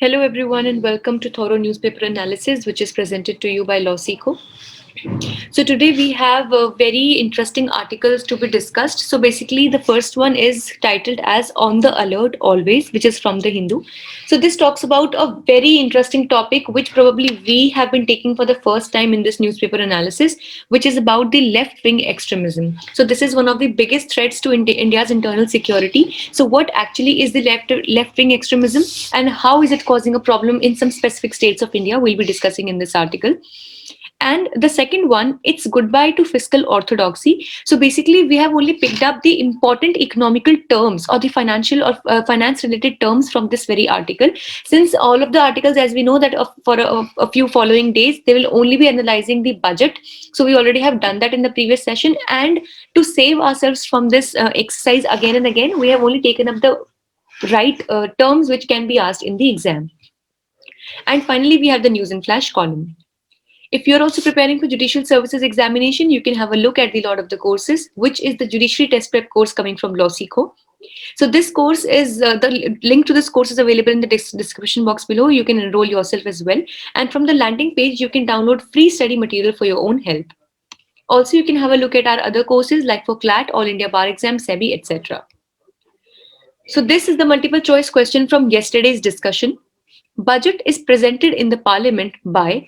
Hello, everyone, and welcome to Thorough Newspaper Analysis, which is presented to you by LawSikho. So, today we have very interesting articles to be discussed. So, basically, the first one is titled as On the Alert Always, which is from the Hindu. So, this talks about a very interesting topic, which probably we have been taking for the first time in this newspaper analysis, which is about the left wing extremism. So, this is one of the biggest threats to India's internal security. So, what actually is the left wing extremism, and how is it causing a problem in some specific states of India? We'll be discussing in this article. And the second one, it's goodbye to fiscal orthodoxy. So basically, we have only picked up the important economical terms or the financial or finance related terms from this very article. Since all of the articles, as we know, that for a few following days, they will only be analyzing the budget. So we already have done that in the previous session. And to save ourselves from this exercise again and again, we have only taken up the right terms which can be asked in the exam. And finally, we have the news and flash column. If you're also preparing for judicial services examination, you can have a look at the lot of the courses, which is the judiciary test prep course coming from LawSikho. So this course is the link to this course is available in the description box below. You can enroll yourself as well. And from the landing page, you can download free study material for your own help. Also, you can have a look at our other courses like for CLAT, All India Bar Exam, SEBI, etc. So this is the multiple choice question from yesterday's discussion. Budget is presented in the parliament by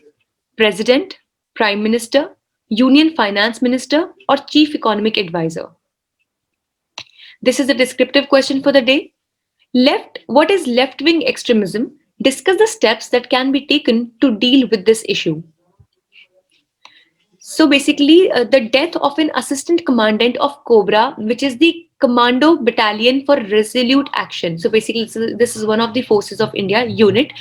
President, Prime Minister, Union Finance Minister, or Chief Economic Advisor. This is a descriptive question for the day. What is left-wing extremism? Discuss the steps that can be taken to deal with this issue. So basically, the death of an assistant commandant of Cobra, which is the Commando Battalion for Resolute Action. So basically, this is one of the forces of India unit.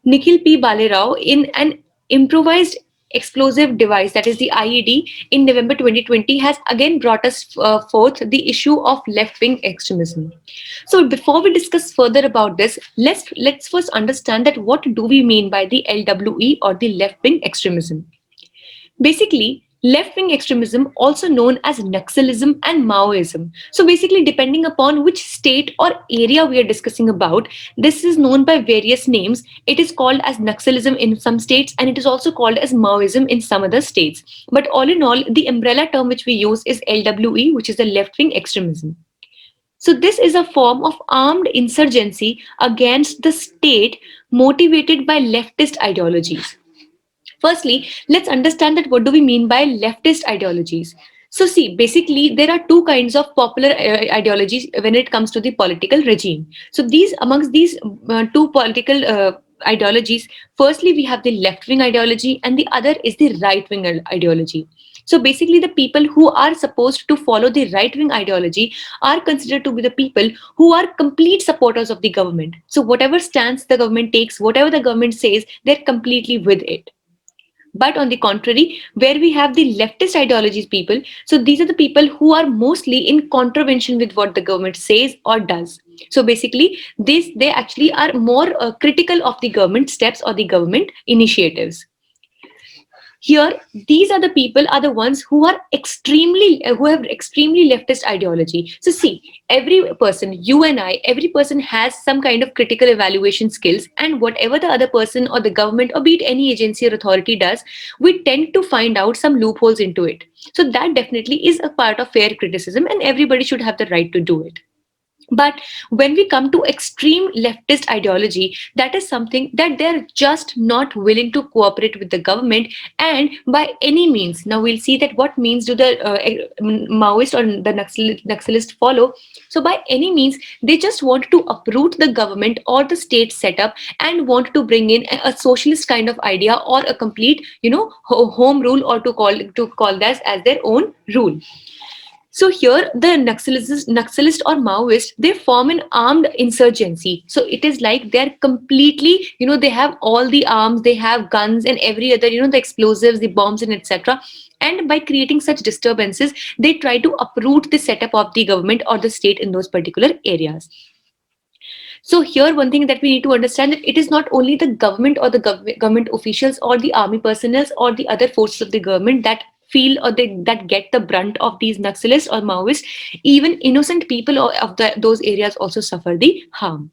Nikhil P. Balerao in an improvised explosive device, that is the IED, in November 2020 has again brought us forth the issue of left-wing extremism. So before we discuss further about this, let's first understand that what do we mean by the LWE or the left-wing extremism. Basically, left-wing extremism, also known as Naxalism and Maoism. So basically, depending upon which state or area we are discussing about, this is known by various names. It is called as Naxalism in some states, and it is also called as Maoism in some other states. But all in all, the umbrella term which we use is LWE, which is the left-wing extremism. So this is a form of armed insurgency against the state motivated by leftist ideologies. Firstly, let's understand that what do we mean by leftist ideologies. So see, basically there are two kinds of popular ideologies when it comes to the political regime. So amongst these two political ideologies, firstly we have the left-wing ideology and the other is the right-wing ideology. So basically the people who are supposed to follow the right-wing ideology are considered to be the people who are complete supporters of the government. So whatever stance the government takes, whatever the government says, they're completely with it. But on the contrary, where we have the leftist ideologies people, so these are the people who are mostly in contravention with what the government says or does. So basically, they actually are more critical of the government steps or the government initiatives. Here, these are the people are the ones who have extremely leftist ideology. So see, every person, you and I, every person has some kind of critical evaluation skills, and whatever the other person or the government or be it any agency or authority does, we tend to find out some loopholes into it. So that definitely is a part of fair criticism, and everybody should have the right to do it. But when we come to extreme leftist ideology, that is something that they're just not willing to cooperate with the government and by any means. Now we'll see that what means do the Maoist or the Naxalist follow. So by any means, they just want to uproot the government or the state setup and want to bring in a socialist kind of idea or a complete, home rule, or to call that as their own rule. So here, the Naxalist or Maoist, they form an armed insurgency. So it is like they're completely, they have all the arms, they have guns and every other, the explosives, the bombs and etc. And by creating such disturbances, they try to uproot the setup of the government or the state in those particular areas. So here, one thing that we need to understand that it is not only the government or the government officials or the army personnel or the other forces of the government that feel or that get the brunt of these Naxalists or Maoists. Even innocent people of those areas also suffer the harm.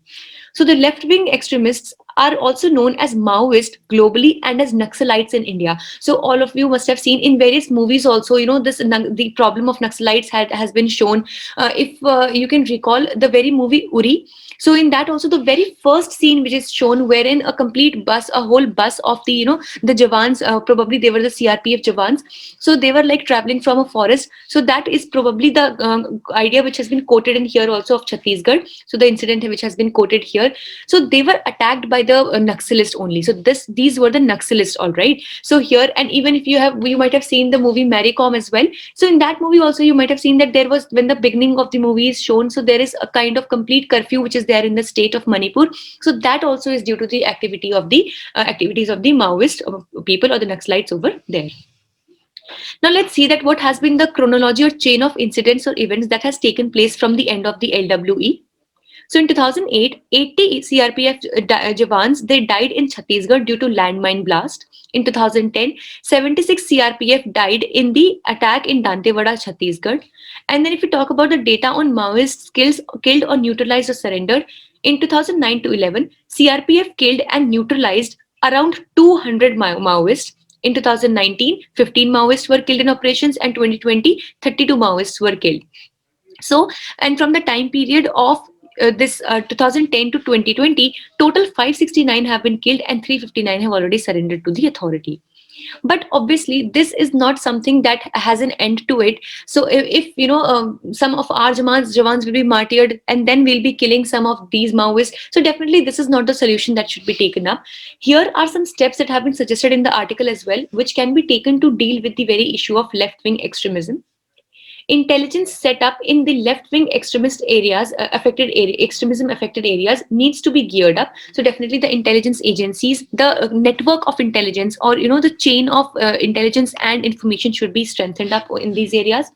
So the left-wing extremists are also known as Maoist globally and as Naxalites in India. So all of you must have seen in various movies also, the problem of Naxalites has been shown. If you can recall the very movie Uri, so in that also the very first scene which is shown, wherein a whole bus of the Javans, probably they were the CRPF Javans, so they were like traveling from a forest. So that is probably the idea which has been quoted in here also of Chhattisgarh. So the incident which has been quoted here, so they were attacked by the Naxalists only. So these were the Naxalists, all right. So here, and even if you might have seen the movie Mary Com as well. So in that movie also you might have seen that there was, when the beginning of the movie is shown, so there is a kind of complete curfew which is there in the state of Manipur. So that also is due to the activities of the Maoist people or the Naxalites over there. Now let's see that what has been the chronology or chain of incidents or events that has taken place from the end of the LWE. So in 2008, 80 CRPF Jawans, they died in Chhattisgarh due to landmine blast. In 2010, 76 CRPF died in the attack in Dantewada, Chhattisgarh. And then if we talk about the data on Maoists killed or neutralized or surrendered, in 2009 to 11, CRPF killed and neutralized around 200 Maoists. In 2019, 15 Maoists were killed in operations, and 2020, 32 Maoists were killed. So, and from the time period of this 2010 to 2020, total 569 have been killed and 359 have already surrendered to the authority. But obviously, this is not something that has an end to it. So, if some of our Jawans will be martyred, and then we'll be killing some of these Maoists. So, definitely, this is not the solution that should be taken up. Here are some steps that have been suggested in the article as well, which can be taken to deal with the very issue of left-wing extremism. Intelligence set up in the left-wing extremism affected areas needs to be geared up. So definitely the intelligence agencies, the network of intelligence, or the chain of intelligence and information should be strengthened up in these areas.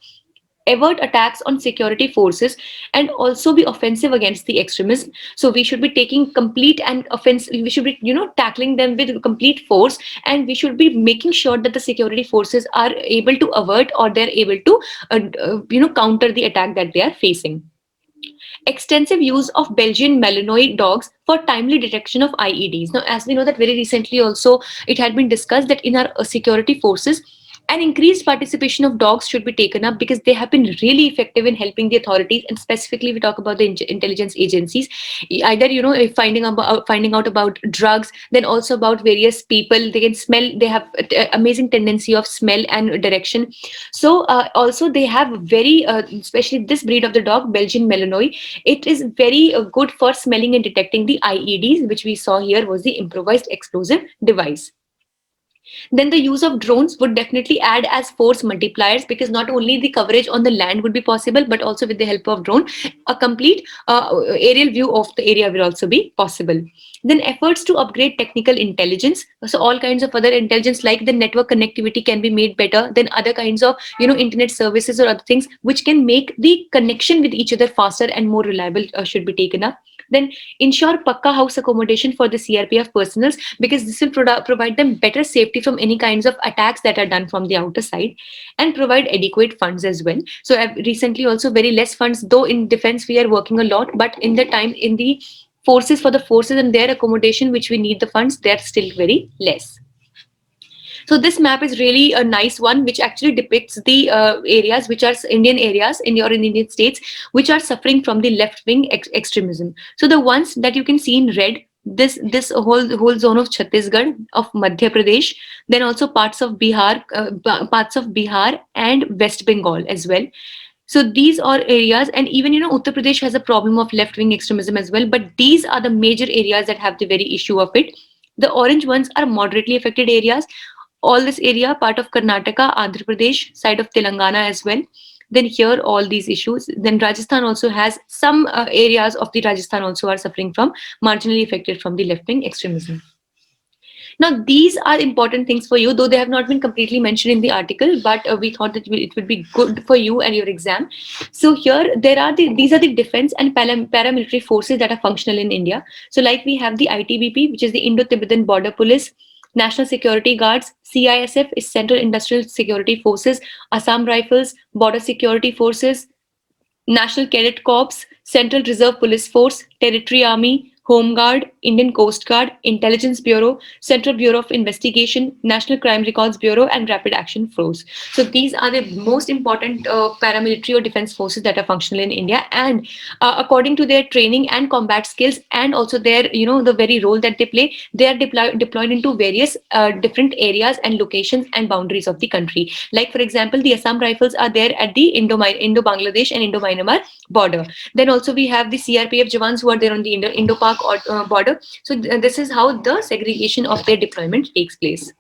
Avert attacks on security forces and also be offensive against the extremism. So we should be taking complete and offense, we should be tackling them with complete force, and we should be making sure that the security forces are able to avert, or they're able to counter the attack that they are facing. Extensive use of Belgian Malinois dogs for timely detection of IEDs. Now, as we know that very recently also it had been discussed that in our security forces, an increased participation of dogs should be taken up, because they have been really effective in helping the authorities, and specifically we talk about the intelligence agencies, either finding out about drugs, then also about various people. They can smell, they have amazing tendency of smell and direction. So also they have very especially this breed of the dog, Belgian Malinois, it is very good for smelling and detecting the IEDs, which we saw here was the improvised explosive device. Then the use of drones would definitely add as force multipliers, because not only the coverage on the land would be possible, but also with the help of drone, a complete aerial view of the area will also be possible. Then efforts to upgrade technical intelligence. So all kinds of other intelligence like the network connectivity can be made better, then other kinds of internet services or other things which can make the connection with each other faster and more reliable should be taken up. Then ensure Pakka house accommodation for the CRPF personals, because this will provide them better safety from any kinds of attacks that are done from the outer side, and provide adequate funds as well. So recently also very less funds, though in defense we are working a lot, but in the time in the forces, for the forces and their accommodation which we need the funds, they're still very less. So this map is really a nice one, which actually depicts the areas which are Indian areas in Indian states which are suffering from the left-wing extremism. So the ones that you can see in red, this whole zone of Chhattisgarh, of Madhya Pradesh, then also parts of Bihar and West Bengal as well. So these are areas, and even Uttar Pradesh has a problem of left-wing extremism as well. But these are the major areas that have the very issue of it. The orange ones are moderately affected areas. All this area, part of Karnataka, Andhra Pradesh, side of Telangana as well. Then here, all these issues. Then Rajasthan also has some areas of the Rajasthan also are suffering from, marginally affected from the left-wing extremism. Now, these are important things for you, though they have not been completely mentioned in the article, but we thought that it would be good for you and your exam. So here, these are the defense and paramilitary forces that are functional in India. So like we have the ITBP, which is the Indo-Tibetan Border Police, National Security Guards, CISF is Central Industrial Security Forces, Assam Rifles, Border Security Forces, National Cadet Corps, Central Reserve Police Force, Territory Army, Home Guard, Indian Coast Guard, Intelligence Bureau, Central Bureau of Investigation, National Crime Records Bureau, and Rapid Action Force. So these are the most important paramilitary or defense forces that are functional in India, and according to their training and combat skills, and also their, the very role that they play, they are deployed into various different areas and locations and boundaries of the country. Like for example, the Assam Rifles are there at the Indo-Bangladesh and Indo-Myanmar border. Then also we have the CRPF Jawans who are there on the Indo-Pak border. So this is how the segregation of their deployment takes place.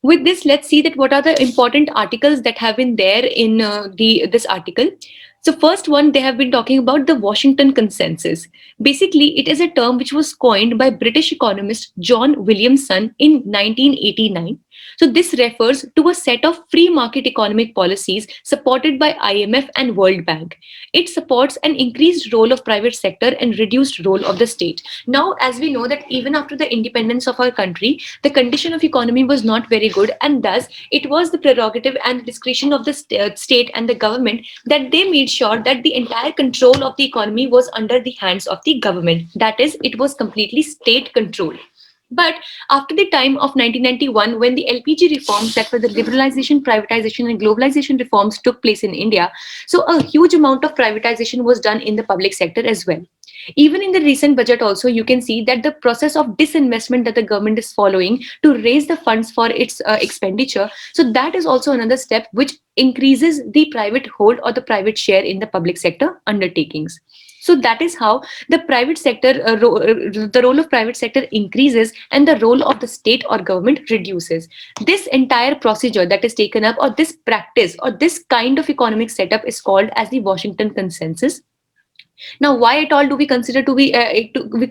With this, let's see that what are the important articles that have been there in this article. So first one, they have been talking about the Washington Consensus. Basically, it is a term which was coined by British economist John Williamson in 1989. So this refers to a set of free market economic policies supported by IMF and World Bank. It supports an increased role of private sector and reduced role of the state. Now, as we know that even after the independence of our country, the condition of economy was not very good, and thus it was the prerogative and the discretion of the state and the government that they made sure that the entire control of the economy was under the hands of the government. That is, it was completely state controlled. But after the time of 1991, when the LPG reforms, that were the liberalization, privatization, and globalization reforms took place in India, so a huge amount of privatization was done in the public sector as well. Even in the recent budget also, you can see that the process of disinvestment that the government is following to raise the funds for its expenditure, so that is also another step which increases the private hold or the private share in the public sector undertakings. So that is how the private sector, the role of private sector increases and the role of the state or government reduces. This entire procedure that is taken up, or this practice or this kind of economic setup, is called as the Washington Consensus. Now, why at all do we consider we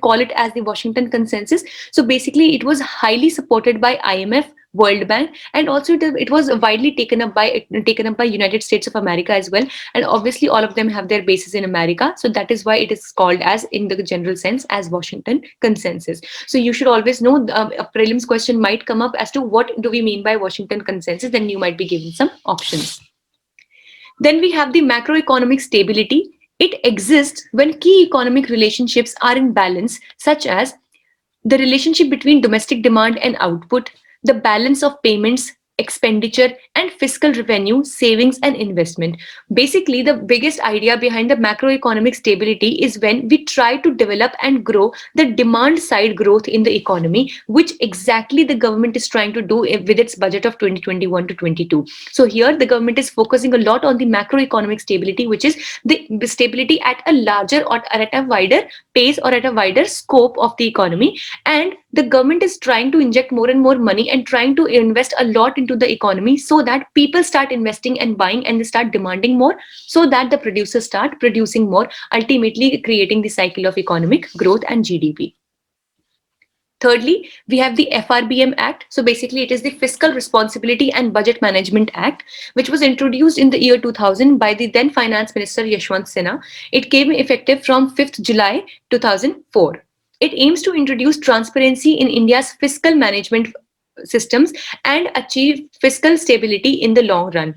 call it as the Washington Consensus? So basically, it was highly supported by IMF, World Bank, and also it was widely taken up by United States of America as well. And obviously, all of them have their bases in America, so that is why it is called as, in the general sense, as Washington Consensus. So you should always know a prelims question might come up as to what do we mean by Washington Consensus. Then you might be given some options. Then we have the macroeconomic stability. It exists when key economic relationships are in balance, such as the relationship between domestic demand and output, the balance of payments, expenditure, and fiscal revenue, savings, and investment. Basically, the biggest idea behind the macroeconomic stability is when we try to develop and grow the demand side growth in the economy, which exactly the government is trying to do with its budget of 2021 to 22. So here the government is focusing a lot on the macroeconomic stability, which is the stability at a larger or at a wider pace or at a wider scope of the economy. And the government is trying to inject more and more money and trying to invest a lot into the economy, so that people start investing and buying and they start demanding more, so that the producers start producing more, ultimately creating the cycle of economic growth and GDP. Thirdly, we have the FRBM Act. So basically, it is the Fiscal Responsibility and Budget Management Act, which was introduced in the year 2000 by the then Finance Minister Yashwant Sinha. It came effective from 5th July 2004. It aims to introduce transparency in India's fiscal management systems and achieve fiscal stability in the long run.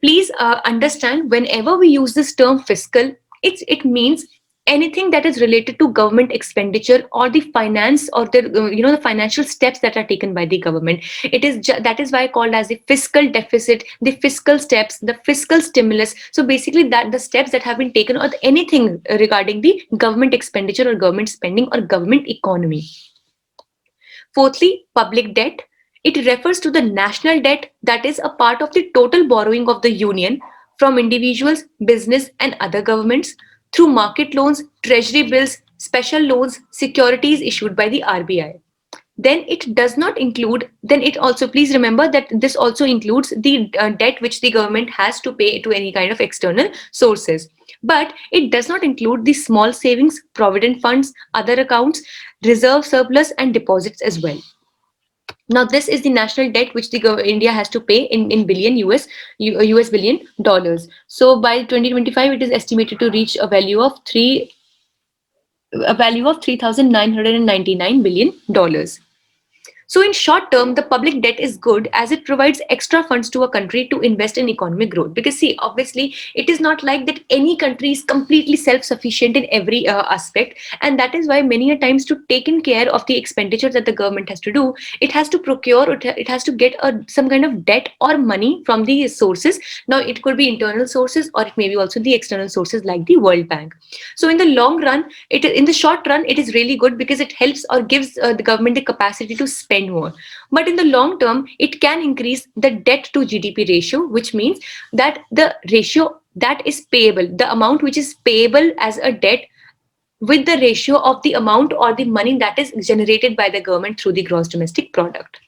Please understand, whenever we use this term fiscal, it means anything that is related to government expenditure or the finance or the financial steps that are taken by the government. That is why called as the fiscal deficit, the fiscal steps, the fiscal stimulus. So basically, that the steps that have been taken, or anything regarding the government expenditure or government spending or government economy. Fourthly, public debt. It refers to the national debt that is a part of the total borrowing of the union from individuals, business, and other governments through market loans, treasury bills, special loans, securities issued by the RBI. Then it does not include, then it also, please remember that this also includes the debt which the government has to pay to any kind of external sources. But it does not include the small savings, provident funds, other accounts, reserve surplus, and deposits as well. Now, this is the national debt which India has to pay in billion US billion dollars. So by 2025, it is estimated to reach a value of $3,999 billion. So in short term, the public debt is good as it provides extra funds to a country to invest in economic growth. Because see, obviously, it is not like that any country is completely self-sufficient in every aspect, and that is why many a times to taken care of the expenditure that the government has to do, it has to procure, it has to get some kind of debt or money from the sources. Now, it could be internal sources or it may be also the external sources like the World Bank. So in the long run, in the short run, it is really good because it helps or gives the government the capacity to spend more. But in the long term, it can increase the debt to GDP ratio, which means that the ratio that is payable, the amount which is payable as a debt with the ratio of the amount or the money that is generated by the government through the gross domestic product.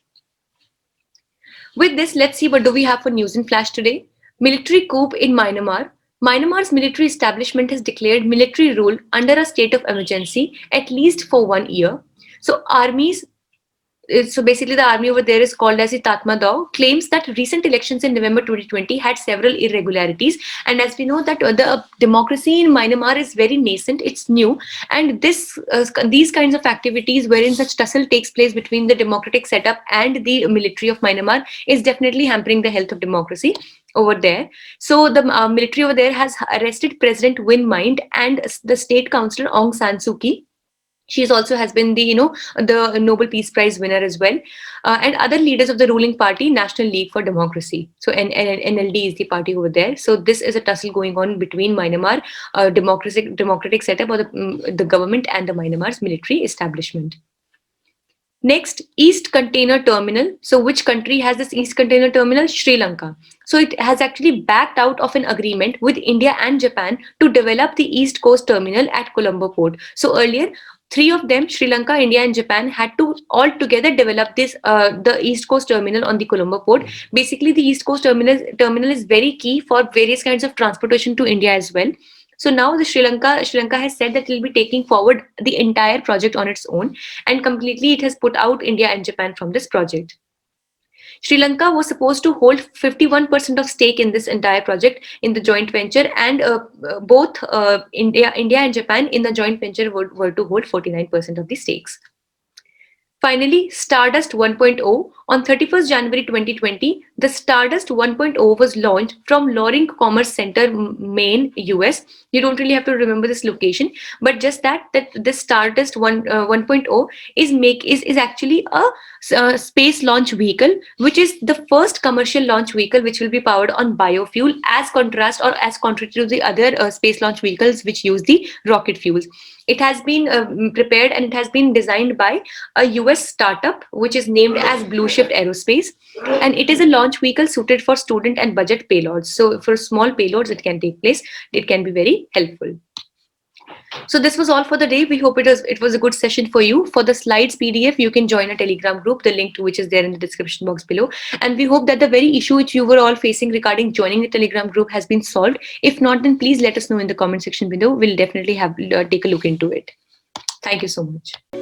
With this, let's see what do we have for news in flash today. Military coup in Myanmar. Myanmar's military establishment has declared military rule under a state of emergency at least for 1 year. So basically the army over there is called as the Tatma Dao, claims that recent elections in November 2020 had several irregularities. And as we know that the democracy in Myanmar is very nascent, it's new. And these kinds of activities wherein such tussle takes place between the democratic setup and the military of Myanmar is definitely hampering the health of democracy over there. So the military over there has arrested President Win Myint and the state councillor Aung San Suu Kyi. She also has been the Nobel Peace Prize winner as well, and other leaders of the ruling party, National League for Democracy. So NLD is the party over there. So this is a tussle going on between Myanmar democratic setup or the government and the Myanmar's military establishment. Next, East Container Terminal. So which country has this East Container Terminal? Sri Lanka. So it has actually backed out of an agreement with India and Japan to develop the East Coast Terminal at Colombo Port. So earlier, three of them, Sri Lanka, India and Japan, had to all together develop this the East Coast Terminal on the Colombo Port. Basically, the East Coast Terminal is very key for various kinds of transportation to India as well. So now the Sri Lanka has said that it will be taking forward the entire project on its own, and completely it has put out India and Japan from this project. Sri Lanka was supposed to hold 51% of stake in this entire project in the joint venture, and both India and Japan in the joint venture were to hold 49% of the stakes. Finally, Stardust 1.0. On 31st January 2020, the Stardust 1.0 was launched from Loring Commerce Center, Maine, US. You don't really have to remember this location, but just that the Stardust 1.0 is actually a space launch vehicle, which is the first commercial launch vehicle which will be powered on biofuel, as contrary to the other space launch vehicles which use the rocket fuels. It has been prepared and it has been designed by a US startup which is named as Blue Shift Aerospace, and it is a launch vehicle suited for student and budget payloads. So for small payloads it can take place. It can be very helpful. So this was all for the day. We hope it was a good session for you. For the slides PDF, you can join a Telegram group, the link to which is there in the description box below. And we hope that the very issue which you were all facing regarding joining the Telegram group has been solved. If not, then please let us know in the comment section below. We'll definitely take a look into it. Thank you so much.